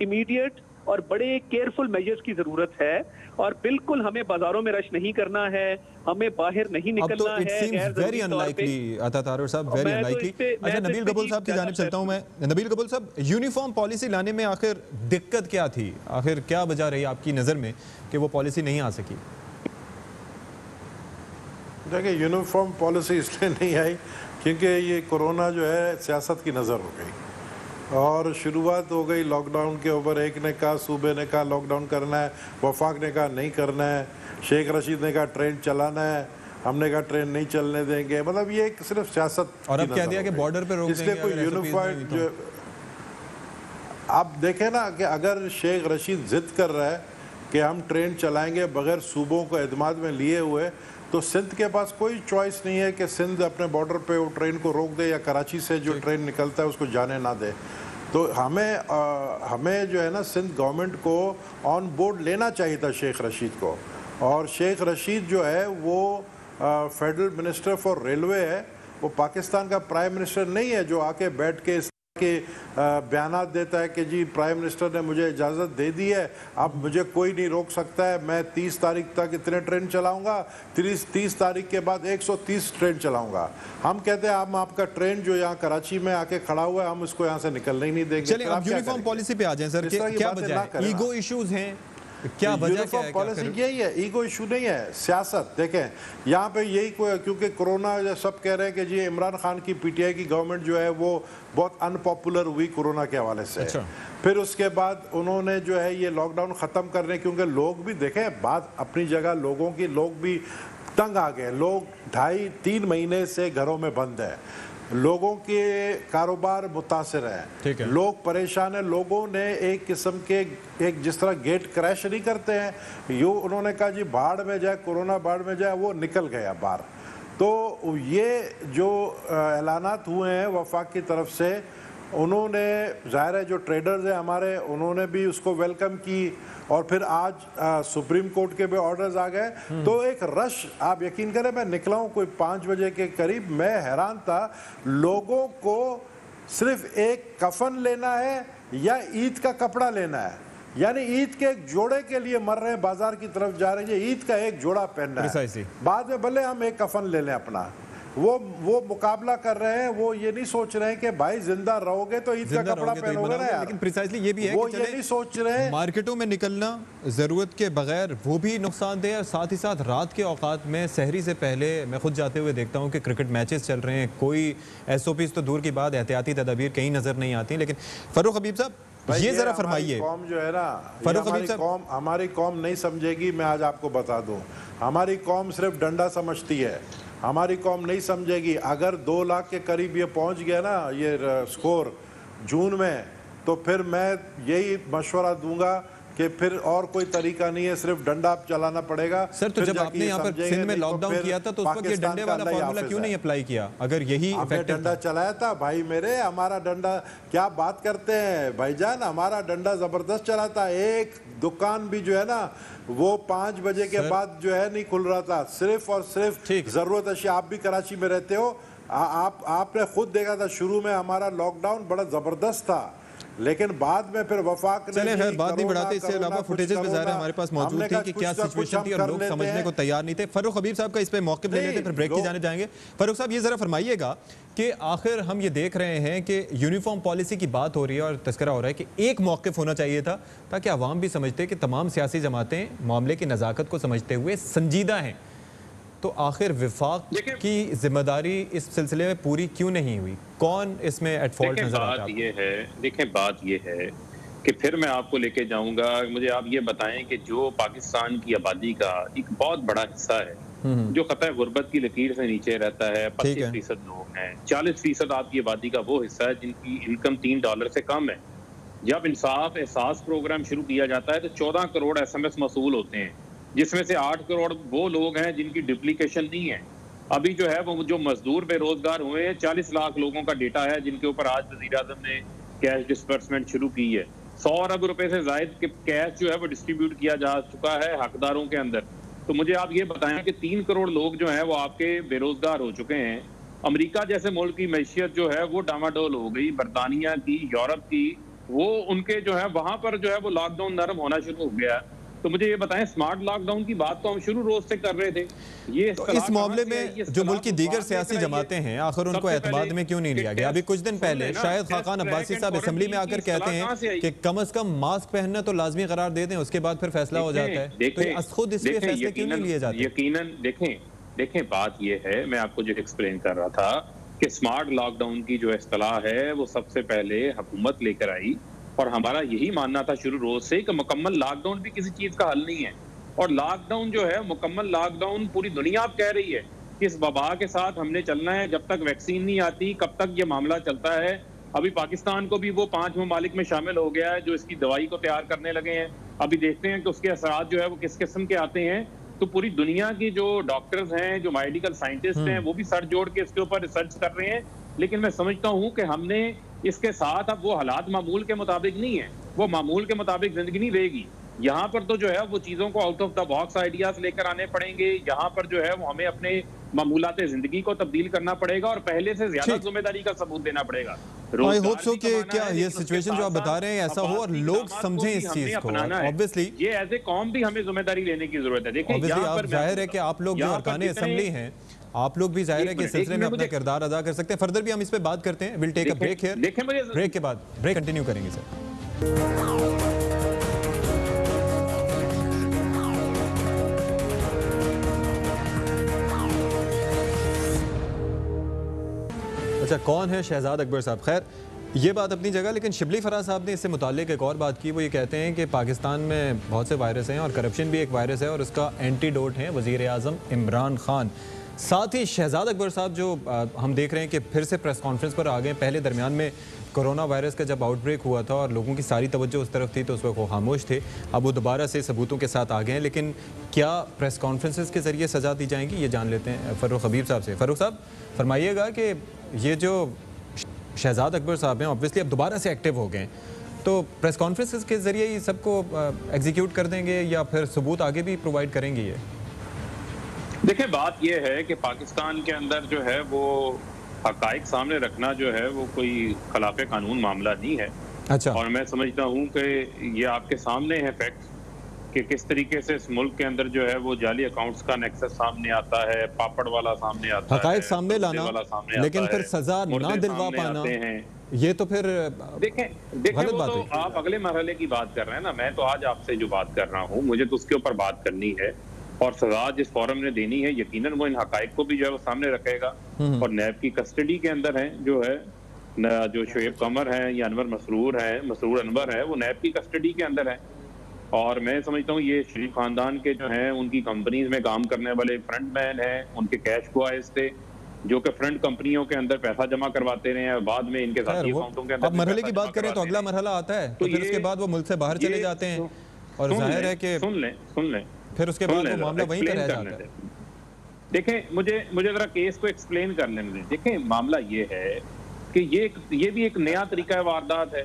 इमीडिएट और बड़े केयरफुल मेजर्स की जरूरत है। और बिल्कुल हमें बाजारों में रश नहीं करना है, हमें बाहर नहीं निकलना है। वेरी अनलाइकली अता तारड़ साहब, वेरी अनलाइकली। अच्छा, नबील कबूल साहब की जानिब चलता हूं मैं। नबील कबूल साहब, यूनिफॉर्म पॉलिसी लाने में आखिर दिक्कत क्या थी? आखिर क्या वजह रही आपकी नज़र में कि वो पॉलिसी नहीं आ सकी? देखिए, यूनिफॉर्म पॉलिसी इसलिए नहीं आई क्योंकि ये कोरोना जो है सियासत की नज़र हो गई और शुरुआत हो गई लॉकडाउन के ऊपर। एक ने कहा, सूबे ने कहा लॉकडाउन करना है, वफाक ने कहा नहीं करना है, शेख रशीद ने कहा ट्रेन चलाना है, हमने कहा ट्रेन नहीं चलने देंगे। मतलब ये सिर्फ सियासत। और अब कह दिया कि बॉर्डर पे रोक देंगे। इसलिए कोई यूनिफाइड जो आप देखें ना कि अगर शेख रशीद जिद कर रहा है कि हम ट्रेन चलाएंगे बगैर सूबों को एतमाद में लिए हुए, तो सिंध के पास कोई चॉइस नहीं है कि सिंध अपने बॉर्डर पे वो ट्रेन को रोक दे या कराची से जो ट्रेन निकलता है उसको जाने ना दे। तो हमें जो है ना सिंध गवर्नमेंट को ऑन बोर्ड लेना चाहिए था शेख रशीद को। और शेख रशीद जो है वो फेडरल मिनिस्टर फॉर रेलवे है, वो पाकिस्तान का प्राइम मिनिस्टर नहीं है जो आके बैठ के के बयानात देता है कि जी प्राइम मिनिस्टर ने मुझे इजाज़त दे दी है, अब मुझे कोई नहीं रोक सकता है, मैं 30 तारीख तक इतने ट्रेन चलाऊंगा, 30 तारीख के बाद 130 ट्रेन चलाऊंगा। हम कहते हैं हम आपका ट्रेन जो यहाँ कराची में आके खड़ा हुआ है हम उसको यहाँ से निकलने ही नहीं देंगे। चलिए अब यूनिफॉर्म पॉलिसी पे आ जाएं सर, क्या वजह है? ईगो इश्यूज हैं, क्या वजह क्या है? पॉलिसी यही है, ईगो इशू नहीं है, सियासत। देखें यहाँ पे यही क्योंकि कोरोना सब कह रहे हैं कि जी इमरान खान की पीटीआई की गवर्नमेंट जो है वो बहुत अनपॉपुलर हुई कोरोना के हवाले से। अच्छा। फिर उसके बाद उन्होंने जो है ये लॉकडाउन ख़त्म करने, क्योंकि लोग भी देखें बात अपनी जगह, लोगों की लोग भी तंग आ गए, लोग 2.5-3 महीने से घरों में बंद है, लोगों के कारोबार मुतासिर है, लोग परेशान है। लोगों ने एक किस्म के एक जिस तरह गेट क्रैश नहीं करते हैं यूँ उन्होंने कहा जी बाढ़ में जाए, कोरोना बाढ़ में जाए, वो निकल गया बाहर। तो ये जो ऐलानात हुए हैं वफाक की तरफ से, उन्होंने ज़ाहिर है जो ट्रेडर्स हैं हमारे उन्होंने भी उसको वेलकम की। और फिर आज सुप्रीम कोर्ट के भी ऑर्डर्स आ गए, तो एक रश, आप यकीन करें मैं निकला हूँ कोई 5 बजे के करीब, मैं हैरान था, लोगों को सिर्फ एक कफन लेना है या ईद का कपड़ा लेना है, यानी ईद के एक जोड़े के लिए मर रहे हैं, बाजार की तरफ जा रहे हैं, ईद का एक जोड़ा पहनना है, बाद में भले हम एक कफन ले लें अपना, वो मुकाबला कर रहे हैं। वो ये नहीं सोच रहे हैं कि भाई जिंदा रहोगे तो ईद का कपड़ा पहनोगे ना यार। लेकिन प्रिसाइसली ये भी है वो कि ये नहीं सोच रहे हैं, मार्केटों में निकलना जरूरत के बगैर वो भी नुकसानदेह है। साथ ही साथ रात के औकात में सहरी से पहले मैं खुद जाते हुए देखता हूँ कि क्रिकेट मैचेस चल रहे हैं, कोई SOPs तो दूर की बात, एहतियाती तदाबीर कहीं नजर नहीं आती। लेकिन फरूख हबीब साहब ये जरा फरमाइए, कौम जो है ना, हमारी कौम नहीं समझेगी। मैं आज आपको बता दूं, हमारी कौम सिर्फ डंडा समझती है, हमारी कौम नहीं समझेगी। अगर 2 लाख के करीब ये पहुंच गया ना ये स्कोर जून में, तो फिर मैं यही मशवरा दूंगा कि फिर और कोई तरीका नहीं है, सिर्फ डंडा चलाना पड़ेगा। सर तो जब आपने यहाँ पर सिंध में लॉकडाउन किया था तो उस वक्त ये डंडे वाला फॉर्मूला क्यों नहीं अप्लाई किया? अगर यही डंडा चलाया था भाई मेरे, हमारा डंडा, क्या बात करते हैं भाईजान, हमारा डंडा जबरदस्त चला था। एक दुकान भी जो है ना वो 5 बजे के बाद जो है नहीं खुल रहा था, सिर्फ और सिर्फ जरूरत अशिया। आप भी कराची में रहते हो, आपने खुद देखा था शुरू में हमारा लॉकडाउन बड़ा जबरदस्त था, लेकिन बाद में फिर वफाक ने, चले खैर बात नहीं बढ़ाते, इससे अलावा फुटेजेस भी ज़ाहिर है हमारे पास मौजूद थी कि क्या सिचुएशन थी और लोग समझने को तैयार नहीं थे। फरूख हबीब साहब का इस पे मौक़िफ़ ले लेते, फिर ब्रेक की जाने जाएंगे। फरूख साहब ये ज़रा फरमाइएगा कि आखिर हम ये देख रहे हैं कि यूनिफॉर्म पॉलिसी की बात हो रही है और तस्करा हो रहा है कि एक मौक़िफ़ होना चाहिए था ताकि अवाम भी समझते कि तमाम सियासी जमातें मामले की नज़ाकत को समझते हुए संजीदा हैं। तो आखिर विफाक की जिम्मेदारी इस सिलसिले में पूरी क्यों नहीं हुई? कौन इसमें एट फॉल्ट नजर आता है? देखें बात ये है कि फिर मैं आपको लेके जाऊंगा, मुझे आप ये बताएं कि जो पाकिस्तान की आबादी का एक बहुत बड़ा हिस्सा है जो खतरे गुर्बत की लकीर से नीचे रहता है, 25% लोग हैं, 40% आपकी आबादी का वो हिस्सा है जिनकी इनकम $3 से कम है। जब इंसाफ एहसास प्रोग्राम शुरू किया जाता है तो 14 करोड़ SMS मसूल होते हैं, जिसमें से 8 करोड़ वो लोग हैं जिनकी डुप्लीकेशन नहीं है। अभी जो है वो जो मजदूर बेरोजगार हुए हैं 40 लाख लोगों का डेटा है जिनके ऊपर आज वज़ीर-ए-आज़म ने कैश डिस्बर्समेंट शुरू की है। 100 अरब रुपए से जायद के कैश जो है वो डिस्ट्रीब्यूट किया जा चुका है हकदारों के अंदर। तो मुझे आप ये बताएं कि 3 करोड़ लोग जो हैं वो आपके बेरोजगार हो चुके हैं। अमेरिका जैसे मुल्क की मैशियत जो है वो डामाडोल हो गई, बरतानिया की, यूरोप की, वो उनके जो है वहां पर जो है वो लॉकडाउन नरम होना शुरू हो गया। तो मुझे ये बताएं, स्मार्ट लॉकडाउन की बात तो हम शुरू रोज से कर रहे थे, ये तो इस मामले में जो मुल्क की दीगर सियासी जमातें हैं आखिर उनको एतमाद में क्यों नहीं लिया गया? अभी कुछ दिन पहले शायद खाकान अब्बासी साहब असेंबली में आकर कहते हैं कि कम से कम मास्क पहनना तो लाजमी करार दे दें, उसके बाद फिर फैसला हो जाता है। तो खुद इसलिए फैसले क्यों नहीं लिए जाते? यकीनन देखें बात ये है, मैं आपको जो एक्सप्लेन कर रहा था कि स्मार्ट लॉकडाउन की जो इस्तिलाह है वो सबसे पहले हुकूमत लेकर आई और हमारा यही मानना था शुरू रोज से कि मुकम्मल लॉकडाउन भी किसी चीज का हल नहीं है। और लॉकडाउन जो है, मुकम्मल लॉकडाउन पूरी दुनिया अब कह रही है कि इस वबा के साथ हमने चलना है, जब तक वैक्सीन नहीं आती कब तक ये मामला चलता है अभी पाकिस्तान को भी वो 5 ममालिक में शामिल हो गया है जो इसकी दवाई को तैयार करने लगे हैं। अभी देखते हैं कि उसके असरात जो है वो किस किस्म के आते हैं। तो पूरी दुनिया की जो डॉक्टर्स हैं, जो मेडिकल साइंटिस्ट हैं, वो भी सर जोड़ के इसके ऊपर रिसर्च कर रहे हैं। लेकिन मैं समझता हूं कि हमने इसके साथ, अब वो हालात मामूल के मुताबिक नहीं है, वो मामूल के मुताबिक जिंदगी नहीं रहेगी। यहाँ पर तो जो है वो चीजों को out of the box ideas लेकर आने पड़ेंगे। यहाँ पर जो है वो हमें अपने मामूलात जिंदगी को तब्दील करना पड़ेगा और पहले से ज्यादा जिम्मेदारी का सबूत देना पड़ेगा। आई होप सो कि क्या ये सिचुएशन जो आप बता रहे हैं ऐसा हो और लोग समझें इस चीज को। ऑब्वियसली ये एज ए कौम भी हमें जिम्मेदारी लेने की जरूरत है। देखिए आप जाहिर है कि आप लोग जो अरकान असेंबली हैं, आप लोग भी जाहिर है कि इस सिलसिले में अपना किरदार अदा कर सकते हैं। फर्दर भी हम इस पे बात करते हैं। Will take a break here. Break के बाद ब्रेक कंटिन्यू करेंगे सर। अच्छा, कौन है शहजाद अकबर साहब? खैर, ये बात अपनी जगह, लेकिन शिबली फराज साहब ने इससे मुताल्लिक एक और बात की। वो ये कहते हैं कि पाकिस्तान में बहुत से वायरस हैं और करप्शन भी एक वायरस है और उसका एंटीडोट है वज़ीर आज़म इमरान खान। साथ ही शहजाद अकबर साहब जो हम देख रहे हैं कि फिर से प्रेस कॉन्फ्रेंस पर आ गए। पहले दरमियान में कोरोना वायरस का जब आउटब्रेक हुआ था और लोगों की सारी तवज्जो उस तरफ थी तो उस वक्त वो खामोश थे। अब वो दोबारा से सबूतों के साथ आ गए हैं। लेकिन क्या प्रेस कॉन्फ्रेंसेस के ज़रिए सज़ा दी जाएंगी, ये जान लेते हैं फ़र्रुख हबीब साहब से। फ़र्रुख साहब, फरमाइएगा कि ये जो शहजाद अकबर साहब हैं ऑब्वियसली अब दोबारा से एक्टिव हो गए, तो प्रेस कॉन्फ्रेंसेस के ज़रिए ये सबको एग्जीक्यूट कर देंगे या फिर सबूत आगे भी प्रोवाइड करेंगे? ये देखिए, बात यह है कि पाकिस्तान के अंदर जो है वो हकाइक सामने रखना जो है वो कोई खिलाफ कानून मामला नहीं है। अच्छा। और मैं समझता हूँ कि ये आपके सामने है फैक्ट कि किस तरीके से इस मुल्क के अंदर जो है वो जाली अकाउंट्स का नेक्सस सामने आता है, पापड़ वाला सामने आता है, हकाइक सामने लाना, लेकिन फिर सजा ना दिलवा पाना, ये तो फिर देखें वो तो आप अगले मरहले की बात कर रहे हैं ना। मैं तो आज आपसे जो बात कर रहा हूँ, मुझे तो उसके ऊपर बात करनी है और सजा जिस फॉरम ने देनी है यकीनन वो इन हकाइक को भी जो है वो सामने रखेगा। और नैब की कस्टडी के अंदर है जो है जो शोएब कमर है या अनवर मसरूर अनवर है, वो नैब की कस्टडी के अंदर है। और मैं समझता हूँ ये शरीफ खानदान के जो हैं उनकी कंपनीज में काम करने वाले फ्रंट मैन हैं, उनके कैश गुआइस थे जो कि फ्रंट कंपनियों के अंदर पैसा जमा करवाते रहे हैं और बाद में इनके साथी अकाउंटों के अंदर। अब मरहले की बात करें तो अगला मरहला आता है तो फिर उसके बाद वो मुल्क से बाहर चले जाते हैं और जाहिर है कि सुन लें फिर उसके बाद वो मामला वहीं पे रह जाता है। देखें, मुझे जरा केस को एक्सप्लेन कर लेने दें। देखें, मामला ये है कि ये भी एक नया तरीका वारदात है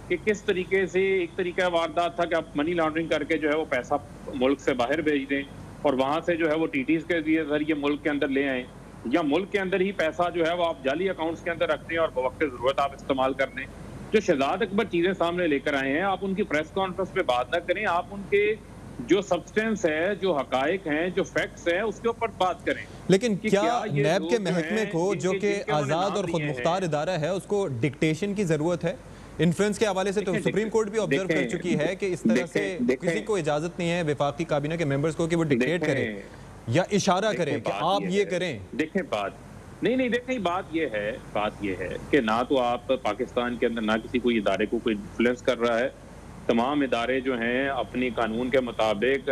कि किस तरीके से एक तरीका वारदात था कि आप मनी लॉन्ड्रिंग करके जो है वो पैसा मुल्क से बाहर भेज दें और वहां से जो है वो टीटीज के जरिए मुल्क के अंदर ले आए, या मुल्क के अंदर ही पैसा जो है वो आप जाली अकाउंट्स के अंदर रख दें और वक्त जरूरत आप इस्तेमाल कर दें। जो शहजाद अकबर चीजें सामने लेकर आए हैं, आप उनकी प्रेस कॉन्फ्रेंस पे बात ना करें, आप उनके जो सब्सटेंस है, जो हकाइक हैं, जो फैक्ट्स हैं, उसके ऊपर बात करें। लेकिन क्या नैब के महकमे को जो कि आजाद और खुद मुख्तार इदारा है उसको डिक्टेशन की जरूरत है? इन्फ्लुएंस के हवाले से तो सुप्रीम कोर्ट भी ऑब्जर्व कर चुकी है कि इस तरह से किसी को इजाजत नहीं है वफाकी काबीना के मेंबर्स को कि वो डिक्टेट करें या इशारा करें कि आप ये करें। देखें बात देखें बात ये है कि ना तो आप पाकिस्तान के अंदर ना किसी कोई इदारे को कोई इन्फ्लुएंस कर रहा है। तमाम इदारे जो हैं अपनी कानून के मुताबिक,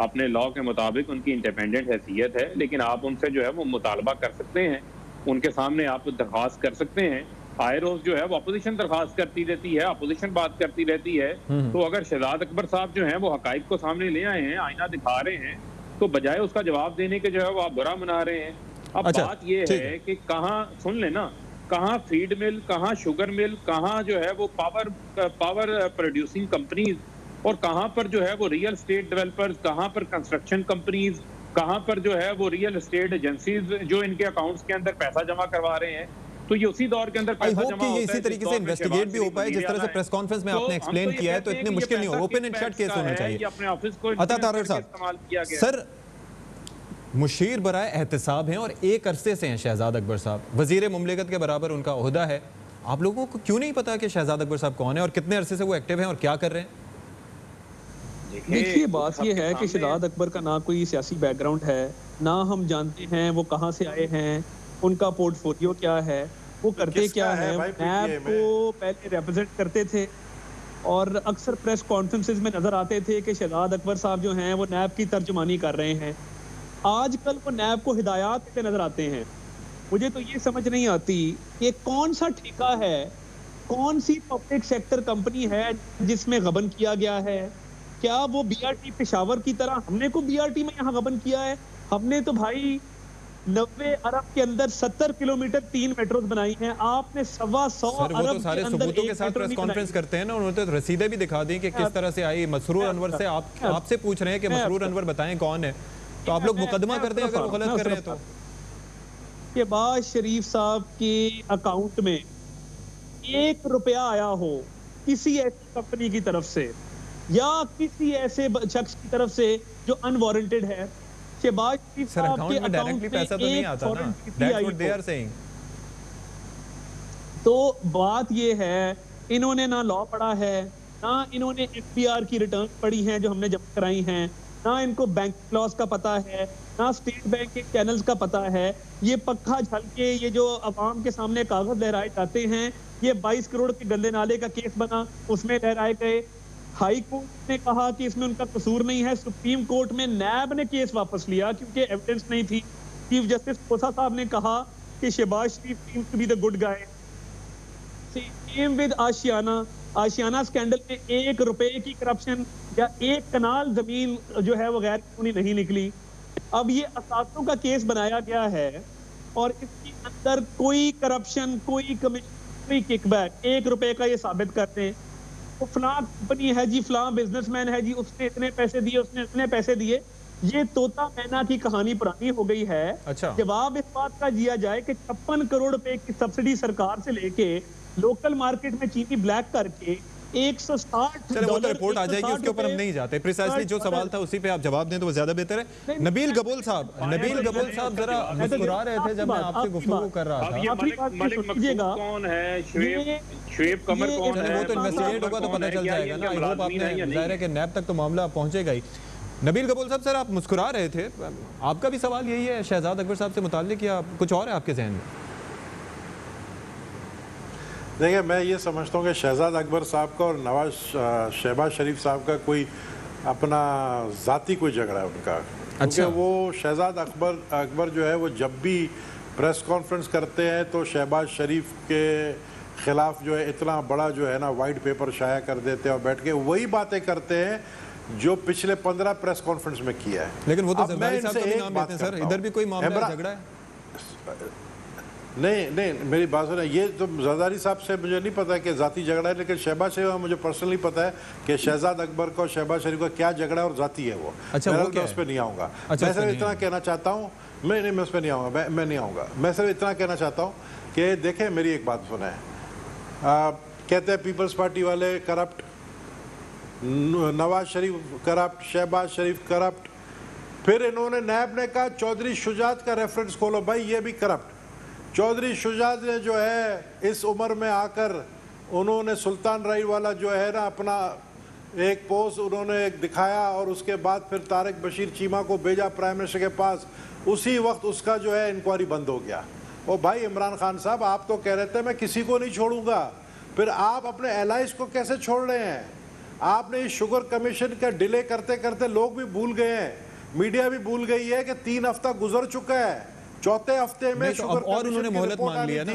अपने लॉ के मुताबिक उनकी इंडिपेंडेंट हैसियत है, लेकिन आप उनसे जो है वो मुतालबा कर सकते हैं, उनके सामने आप दरख्वास्त कर सकते हैं। आए रोज जो है वो अपोजिशन दरख्वास्त करती रहती है, अपोजिशन बात करती रहती है। तो अगर शहजाद अकबर साहब जो हैं वो हकाइक को सामने ले आए हैं, आईना दिखा रहे हैं, तो बजाय उसका जवाब देने के जो है वो आप बुरा मना रहे हैं। अब बात ये है कि कहाँ, सुन लेना, कहाँ फीड मिल, कहाँ शुगर मिल, कहाँ जो है वो पावर प्रोड्यूसिंग कंपनीज और कहाँ पर जो है वो रियल एस्टेट डेवलपर्स, कहाँ पर कंस्ट्रक्शन कंपनीज, कहाँ पर जो है वो रियल एस्टेट एजेंसीज जो इनके अकाउंट्स के अंदर पैसा जमा करवा रहे हैं। तो ये उसी दौर के अंदर पैसा जमा होता है। इसी तरीके से इन्वेस्टिगेट भी हो पाए जिस तरह से प्रेस कॉन्फ्रेंस में आपने एक्सप्लेन किया है, तो इतनी मुश्किल नहीं हो, ओपन एंड शट केस होना चाहिए। अपने ऑफिस को अता तारर साहब, सर मुशीर बराए एहतसाब हैं और एक अरसे से हैं शहजाद अकबर साहब, वजीर मुमलिकत के बराबर उनका ओहदा है। आप लोगों को क्यों नहीं पता कि शहजाद अकबर साहब कौन है और कितने अरसे से वो एक्टिव हैं और क्या कर रहे हैं? देखिए, बात ये है कि शहजाद अकबर का ना कोई सियासी बैकग्राउंड है, ना हम जानते हैं वो कहाँ से आए हैं, उनका पोर्टफोलियो क्या है, वो करते क्या है। नैब को पहले रिप्रेजेंट करते थे और अक्सर प्रेस कॉन्फ्रेंसेस में नजर आते थे कि शहजाद अकबर साहब जो हैं वो नैब की तर्जुमानी कर रहे हैं। आजकल वो नैब को हिदायत देते नजर आते हैं। मुझे तो ये समझ नहीं आती कि कौन सा ठेका है कौन सी पब्लिक सेक्टर कंपनी है जिसमें गबन किया गया है? क्या वो बीआरटी पेशावर की तरह हमने को बीआरटी में यहाँ गबन किया है? हमने तो भाई 90 अरब के अंदर 70 किलोमीटर 3 मेट्रोज बनाई हैं। आपने 125 सर, वो अरब तो सारे के अंदर सबूतों के एक साथ मेट्रो प्रेस नहीं कॉन्फ्रेंस बनाई। करते हैं ना, उन्होंने तो रसीदें भी दिखा दी कि किस तरह से आई। मसरूर अनवर से आपसे पूछ रहे हैं कि मसरूर अनवर बताएं कौन है, तो आप लोग मुकदमा कर दें अगर वो गलत कर रहे हैं तो। शहबाज शरीफ साहब के अकाउंट में 1 रुपया आया हो किसी ऐसी कंपनी की तरफ से या किसी ऐसे शख्स की तरफ से जो अनवारंटेड है, शहबाज शरीफ सर साहब अकाउंट के में डायरेक्टली अकाउंट पैसा में तो नहीं एक आता ना, foreign ticket that's I what they हो। Are saying. तो बात ये है, इन्होंने ना लॉ पढ़ा है, ना इन्होंने एफबीआर की रिटर्न पढ़ी हैं जो हमने जमा कराई हैं, ना इनको बैंक लॉस का पता है, ना स्टेट बैंक के चैनल्स का पता है। ये पक्का झल के ये जो अवाम के सामने कागज लहराए जाते हैं, ये 22 करोड़ के गंदे नाले का केस बना, उसमें लहराए गए। हाई कोर्ट ने कहा कि इसमें उनका कसूर नहीं है। सुप्रीम कोर्ट में नैब ने केस वापस लिया क्योंकि एविडेंस नहीं थी। चीफ जस्टिस खोसा साहब ने कहा कि Shahbaz Sharif seems to be the good guy. Same with Ashiana. Ashiana scandal में 1 रुपए की करप्शन या 1 कनाल जमीन जो है वो गैर कानूनी नहीं निकली। अब ये असातों का केस बनाया गया है और इसके अंदर कोई करप्शन, कोई कमीशन, कोई किकबैक, 1 रुपए का ये साबित करते हैं। तो फलां कंपनी है जी, फलां बिजनेसमैन है जी, उसने इतने पैसे दिए, उसने इतने पैसे दिए। ये तोता मैना की कहानी पुरानी हो गई है। अच्छा। जवाब इस बात का दिया जाए कि 56 करोड़ रुपए की सब्सिडी सरकार से लेके लोकल मार्केट में चीनी ब्लैक करके 160 चलो वो तो डॉलर, रिपोर्ट आ जाएगी, उसके ऊपर हम नहीं जाते। प्रिसाइसली जो सवाल था उसी पे आप जवाब दें तो वो ज्यादा बेहतर है। नबील गबूल साहब जरा मुस्कुरा रहे थे जब मैं आपसे गुफ्तगू कर रहा अब था। ये मलिक मकसूद कौन है, शुएब कमर कौन है? वो तो इन्वेस्टिगेट होगा तो पता चल जाएगा ना। आई होप आपने जाहिर है कि नैब तक तो मामला पहुंचेगा ही। नबील गबूल साहब, सर आप मुस्कुरा रहे थे, आपका भी सवाल यही है शहजाद अकबर साहब से मुताल्लिक या कुछ और है आपके जहन में? देखिए, मैं ये समझता हूँ कि शहजाद अकबर साहब का और शहबाज शरीफ साहब का कोई अपना ज़ाती कोई झगड़ा है उनका। क्योंकि वो शहजाद अकबर जो है वो जब भी प्रेस कॉन्फ्रेंस करते हैं तो शहबाज शरीफ के खिलाफ जो है इतना बड़ा जो है ना वाइट पेपर शाया कर देते हैं और बैठ के वही बातें करते हैं जो पिछले 15 प्रेस कॉन्फ्रेंस में किया है। लेकिन वो तो जरदारी साहब का भी नाम लेते हैं सर, इधर भी कोई मामला झगड़ा है? नहीं, मेरी बात सुनो, ये तो जरदारी साहब से मुझे नहीं पता कि जाती झगड़ा है, लेकिन शहबाज शरीफ का मुझे पर्सनली पता है कि शहजाद अकबर का और शहबाज शरीफ का क्या झगड़ा है और जाती है वो। अच्छा, मैं वो क्या उस पर नहीं आऊँगा। अच्छा, मैं सिर्फ इतना कहना चाहता हूँ, मैं उस पर नहीं आऊँगा, मैं नहीं आऊँगा। मैं सिर्फ इतना कहना चाहता हूँ कि देखें, मेरी एक बात सुने। कहते हैं पीपल्स पार्टी वाले करप्ट, नवाज शरीफ करप्ट, शहबाज शरीफ करप्ट। फिर इन्होंने नैब ने कहा चौधरी शुजात का रेफरेंस खोलो, भाई ये भी करप्ट। चौधरी शुजात ने जो है इस उम्र में आकर उन्होंने सुल्तान राई वाला जो है ना अपना एक पोस्ट उन्होंने एक दिखाया और उसके बाद फिर तारिक बशीर चीमा को भेजा प्राइम मिनिस्टर के पास। उसी वक्त उसका जो है इंक्वायरी बंद हो गया। ओ भाई इमरान खान साहब, आप तो कह रहे थे मैं किसी को नहीं छोड़ूंगा, फिर आप अपने एलाइज को कैसे छोड़ रहे हैं? आपने इस शुगर कमीशन का डिले करते करते लोग भी भूल गए हैं, मीडिया भी भूल गई है कि 3 हफ्ता गुजर चुका है। चौथे हफ्ते में तो और उन्होंने मोहलत मांग लिया ना।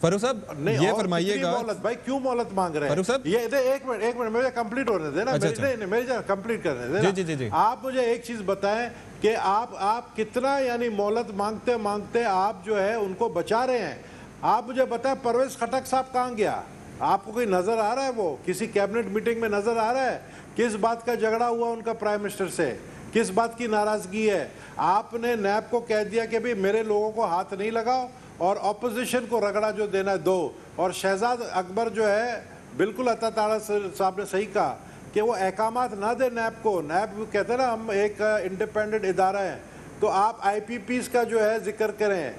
फारूक साहब ये फरमाइएगा, भाई क्यों मोहलत मांग रहे हैं? फारूक साहब ये एक मिनट मुझे कंप्लीट होने देना। मेरे कंप्लीट करने देना। जी। आप मुझे एक चीज बताएं कि आप कितना यानी मोहलत मांगते मांगते आप जो है उनको बचा रहे हैं। आप मुझे बताएं परवेज खटक साहब कहाँ गया? आपको कोई नजर आ रहा है? वो किसी कैबिनेट मीटिंग में नजर आ रहा है? किस बात का झगड़ा हुआ उनका प्राइम मिनिस्टर से? किस बात की नाराजगी है? आपने नैब को कह दिया कि भाई मेरे लोगों को हाथ नहीं लगाओ और ऑपोजिशन को रगड़ा जो देना है दो। और शहजाद अकबर जो है बिल्कुल अता ताड़ा साहब ने सही कहा कि वो अहकामात ना दे नैब को। नैब कहते हैं ना हम एक इंडिपेंडेंट इदारा है, तो आप IPPs का जो है जिक्र करें।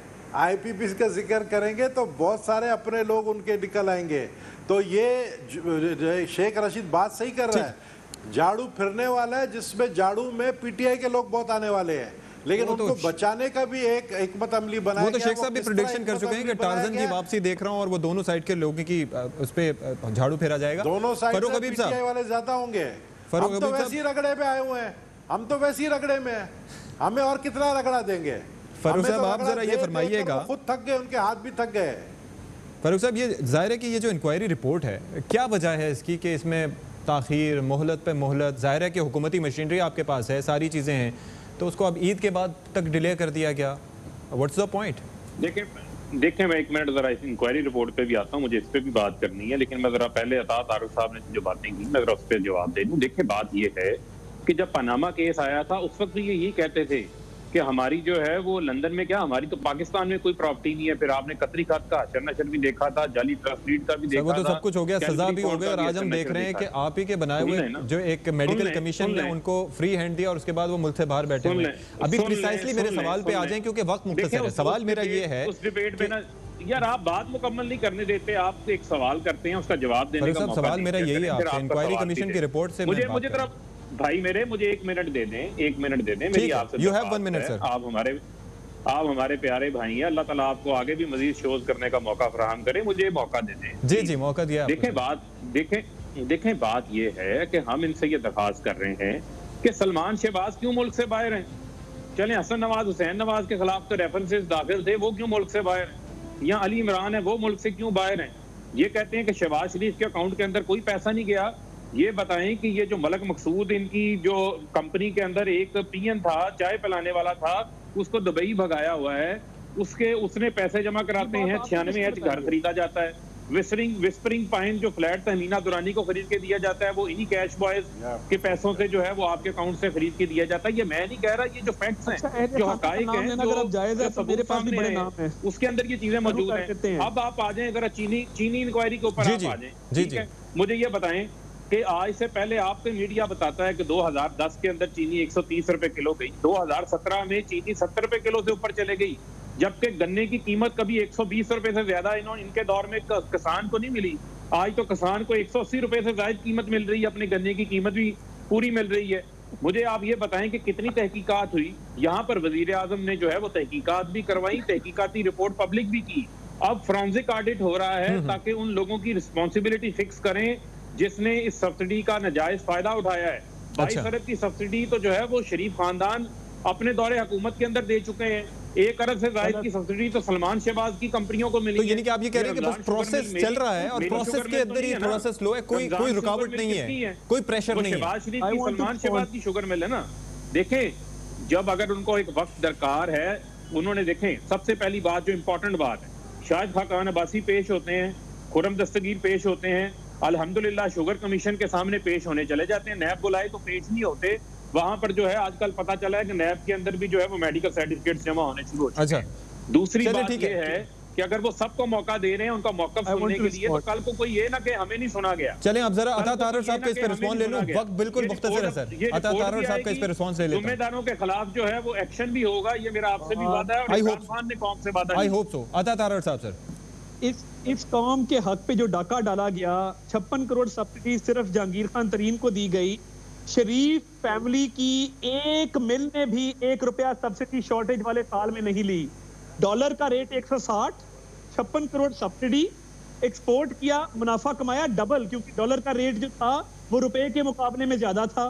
IPPs का जिक्र करेंगे तो बहुत सारे अपने लोग उनके निकल आएंगे। तो ये शेख रशीद बात सही कर रहा है, झाड़ू फिरने वाला है जिसमें झाड़ू में PTI के लोग बहुत आने वाले हैं, लेकिन उनको बचाने का भी एक हिकमत अमली बनाया। वो तो शेख साहब भी प्रेडिक्शन कर चुके हैं कि टार्जन की वापसी देख रहा हूं और वो दोनों साइड के लोगों की उस पे झाड़ू फेरा जाएगा। दोनों साइड से PTI वाले ज्यादा होंगे। हम तो वैसे ही रगड़े पे आए हुए हैं, हम तो वैसे ही रगड़े में हैं, हमें और कितना रगड़ा देंगे? फारूक साहब आप जरा ये फरमाइएगा, खुद थक गए, उनके हाथ भी थक गए। फारूक साहब, ये जाहिर है कि ये जो इंक्वायरी रिपोर्ट है, क्या वजह है इसकी कि इसमें ताख़ीर, मोहलत पे मोहलत? ज़ाहिर है कि हुकूमती मशीनरी आपके पास है, सारी चीज़ें हैं, तो उसको अब ईद के बाद तक डिले कर दिया गया। What's the point? देखें मैं 1 मिनट ज़रा इस इंक्वायरी रिपोर्ट पे भी आता हूँ, मुझे इस पे भी बात करनी है, लेकिन मैं ज़रा पहले अता तारुफ साहब ने जो बातें की मैं ज़रा उस पर जवाब दे दूँ। देखिए बात ये है कि जब पनामा केस आया था उस वक्त ये यही कहते थे कि हमारी जो है वो लंदन में, क्या हमारी तो पाकिस्तान में कोई प्रॉपर्टी नहीं है। फिर आपने कतरी खात का हशर नशर भी देखा था, जाली ट्रस्ट लीड का भी देखा वो तो था, सब कुछ हो गया, सजा भी हो गई, और आज हम देख रहे हैं कि आप ही के बनाए हुए जो एक मेडिकल कमीशन ने उनको फ्री हैंड दिया और उसके बाद वो मुल्क से बाहर बैठे हुए। अभी प्रिसाइसली मेरे सवाल पे आ जाएं क्योंकि वक्त मुख्तसर है। सवाल मेरा ये है, उस डिबेट में ना यार आप बात मुकम्मल नहीं करने देते, आप एक सवाल करते हैं उसका जवाब देने का मौका। सवाल मेरा यही है आपसे, इंक्वायरी कमीशन की रिपोर्ट से मुझे तरफ भाई मेरे, मुझे 1 मिनट दे दें, 1 मिनट दे दें मेरी आपसे। You have 1 minute sir. आप हमारे प्यारे भाई हैं, अल्लाह ताला आपको आगे भी मजीद शोज करने का मौका फराहम करे, मुझे मौका दे दें। जी जी, मौका दिया। देखें बात ये है कि हम इनसे ये दरखास्त कर रहे हैं कि सलमान शहबाज क्यों मुल्क से बाहर हैं। चलें, हसन नवाज, हुसैन नवाज के खिलाफ तो रेफरेंसेस दाखिल थे, वो क्यों मुल्क से बाहर हैं? या अली इमरान है, वो मुल्क से क्यों बाहर हैं? ये कहते हैं कि शहबाज शरीफ के अकाउंट के अंदर कोई पैसा नहीं गया। ये बताएं कि ये जो मलक मकसूद, इनकी जो कंपनी के अंदर एक पियन था, चाय पिलाने वाला था, उसको दुबई भगाया हुआ है, उसने पैसे जमा कराते हैं, 96 घर खरीदा जाता है। विस्परिंग पाइन जो फ्लैट तहमीना दुरानी को खरीद के दिया जाता है, वो इन्हीं कैश बॉयज के पैसों से जो है वो आपके अकाउंट से खरीद के दिया जाता है। ये मैं नहीं कह रहा, ये जो फैक्ट्स हैं, जो हकाइक हैं, जो मेरे पास भी बड़े नाम हैं, उसके अंदर ये चीजें मौजूद हैं। अब आप आ जाएं जरा चीनी इंक्वायरी के ऊपर आप आ जाएं, ठीक है? मुझे ये बताएं कि आज से पहले आपके मीडिया बताता है कि 2010 के अंदर चीनी 130 रुपए किलो गई, 2017 में चीनी 70 रुपए किलो से ऊपर चले गई, जबकि गन्ने की कीमत कभी 120 रुपए से ज्यादा इनके दौर में किसान को नहीं मिली। आज तो किसान को 180 रुपए से ज्यादा कीमत मिल रही है, अपने गन्ने की कीमत भी पूरी मिल रही है। मुझे आप ये बताएं कि कितनी तहकीकात हुई यहाँ पर? वजीर आजम ने जो है वो तहकीकात भी करवाई, तहकीकाती रिपोर्ट पब्लिक भी की। अब फोरेंसिक ऑडिट हो रहा है ताकि उन लोगों की रिस्पॉन्सिबिलिटी फिक्स करें जिसने इस सब्सिडी का नाजायज फायदा उठाया है। 22 अरब की सब्सिडी तो जो है वो शरीफ खानदान अपने दौरे हुकूमत के अंदर दे चुके हैं। 1 अरब से ज्यादा की सब्सिडी तो सलमान शहबाज की कंपनियों को मिली। तो यानी कि आप ये कह रहे हैं कि बस प्रोसेस चल रहा है और प्रोसेस के अंदर ही थोड़ा स्लो है, कोई रुकावट नहीं है, कोई प्रेशर नहीं है। शहबाज शरीफ की, सलमान शहबाज की शुगर मिल है ना। देखें, जब अगर उनको एक वक्त दरकार है, उन्होंने देखें सबसे पहली बात जो इम्पोर्टेंट बात है, शाहिद खाकान अब्बासी पेश होते हैं, खुर्रम दस्तगीर पेश होते हैं, अल्हम्दुलिल्लाह शुगर कमीशन के सामने पेश होने चले जाते हैं। नैब बुलाए तो पेश नहीं होते। वहां पर जो है आजकल पता चला है कि नैब के अंदर भी जो है वो मेडिकल सर्टिफिकेट्स जमा होने शुरू हो चुके हैं। दूसरी बात ये है कि अगर वो सबको मौका दे रहे हैं उनका मौका सुनने के लिए, तो कल को कोई ये ना कि हमें नहीं सुना गया। चलें, अब जरा अता तारर साहब के इस पे रिस्पॉन्स ले लूं, वक्त बिल्कुल मुख्तसर है सर। अता तारर साहब के इस पे रिस्पॉन्स ले लेता हूं। जिम्मेदारों के खिलाफ जो है वो एक्शन भी होगा, ये मेरा आपसे भी वादा है और इमरान खान ने कौम से वादा। I hope so. अता तारर साहब सर, इस कौम के हक पे जो डाका डाला गया, 56 करोड़ सब्सिडी सिर्फ जहांगीर खान तरीन को दी गई। शरीफ फैमिली की एक मिल ने भी 1 रुपया सब्सिडी शॉर्टेज वाले साल में नहीं ली। डॉलर का रेट 160, 56 करोड़ सब्सिडी, एक्सपोर्ट किया, मुनाफा कमाया डबल, क्योंकि डॉलर का रेट जो था वो रुपए के मुकाबले में ज्यादा था।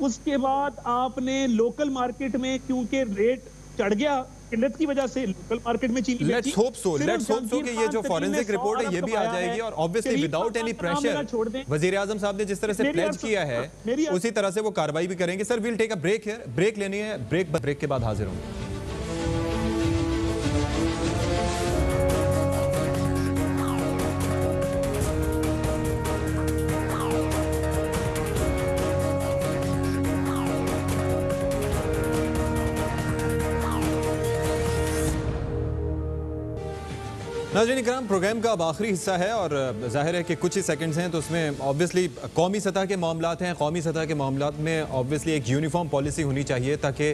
उसके बाद आपने लोकल मार्केट में, क्योंकि रेट चढ़ गया किल्लत की वजह से, लोकल मार्केट में चीनी लेट्स होप सो कि ये जो फॉरेंसिक रिपोर्ट है ये भी आ जाएगी और ऑब्वियसली विदाउट एनी प्रेशर वजीर आजम साहब ने जिस तरह से प्लेज किया है उसी तरह से वो कार्रवाई भी करेंगे। Sir will take a break here, break लेनी है, ब्रेक के बाद हाजिर होंगे। नाज़रीन इकराम, प्रोग्राम का अब आखिरी हिस्सा है और जाहिर है कि कुछ ही सेकंड्स हैं, तो उसमें ऑब्वियसली कौमी सतह के मामलात हैं। कौमी सतह के मामलात में ऑब्वियसली एक यूनिफॉर्म पॉलिसी होनी चाहिए ताकि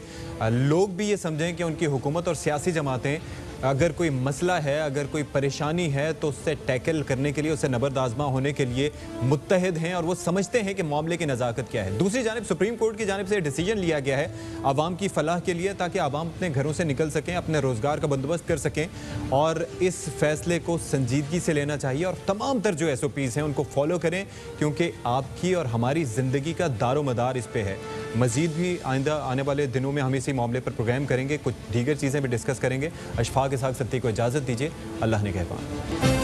लोग भी ये समझें कि उनकी हुकूमत और सियासी जमातें अगर कोई मसला है, अगर कोई परेशानी है तो उससे टैकल करने के लिए, उससे नबर्द आज़मा होने के लिए मुत्तहिद हैं और वो समझते हैं कि मामले की नज़ाकत क्या है। दूसरी जानिब सुप्रीम कोर्ट की जानिब से डिसीजन लिया गया है आवाम की फलाह के लिए, ताकि आवाम अपने घरों से निकल सकें, अपने रोज़गार का बंदोबस्त कर सकें, और इस फैसले को संजीदगी से लेना चाहिए और तमाम तर जो SOPs हैं उनको फॉलो करें, क्योंकि आपकी और हमारी ज़िंदगी का दारो मदार इस पर है। मज़ीद भी आइंदा आने वाले दिनों में हम इसी मामले पर प्रोग्राम करेंगे, कुछ दीगर चीज़ें भी डिस्कस करेंगे। अशफाक इसहाक सत्ती को इजाज़त दीजिए। अल्लाह ने कहबान।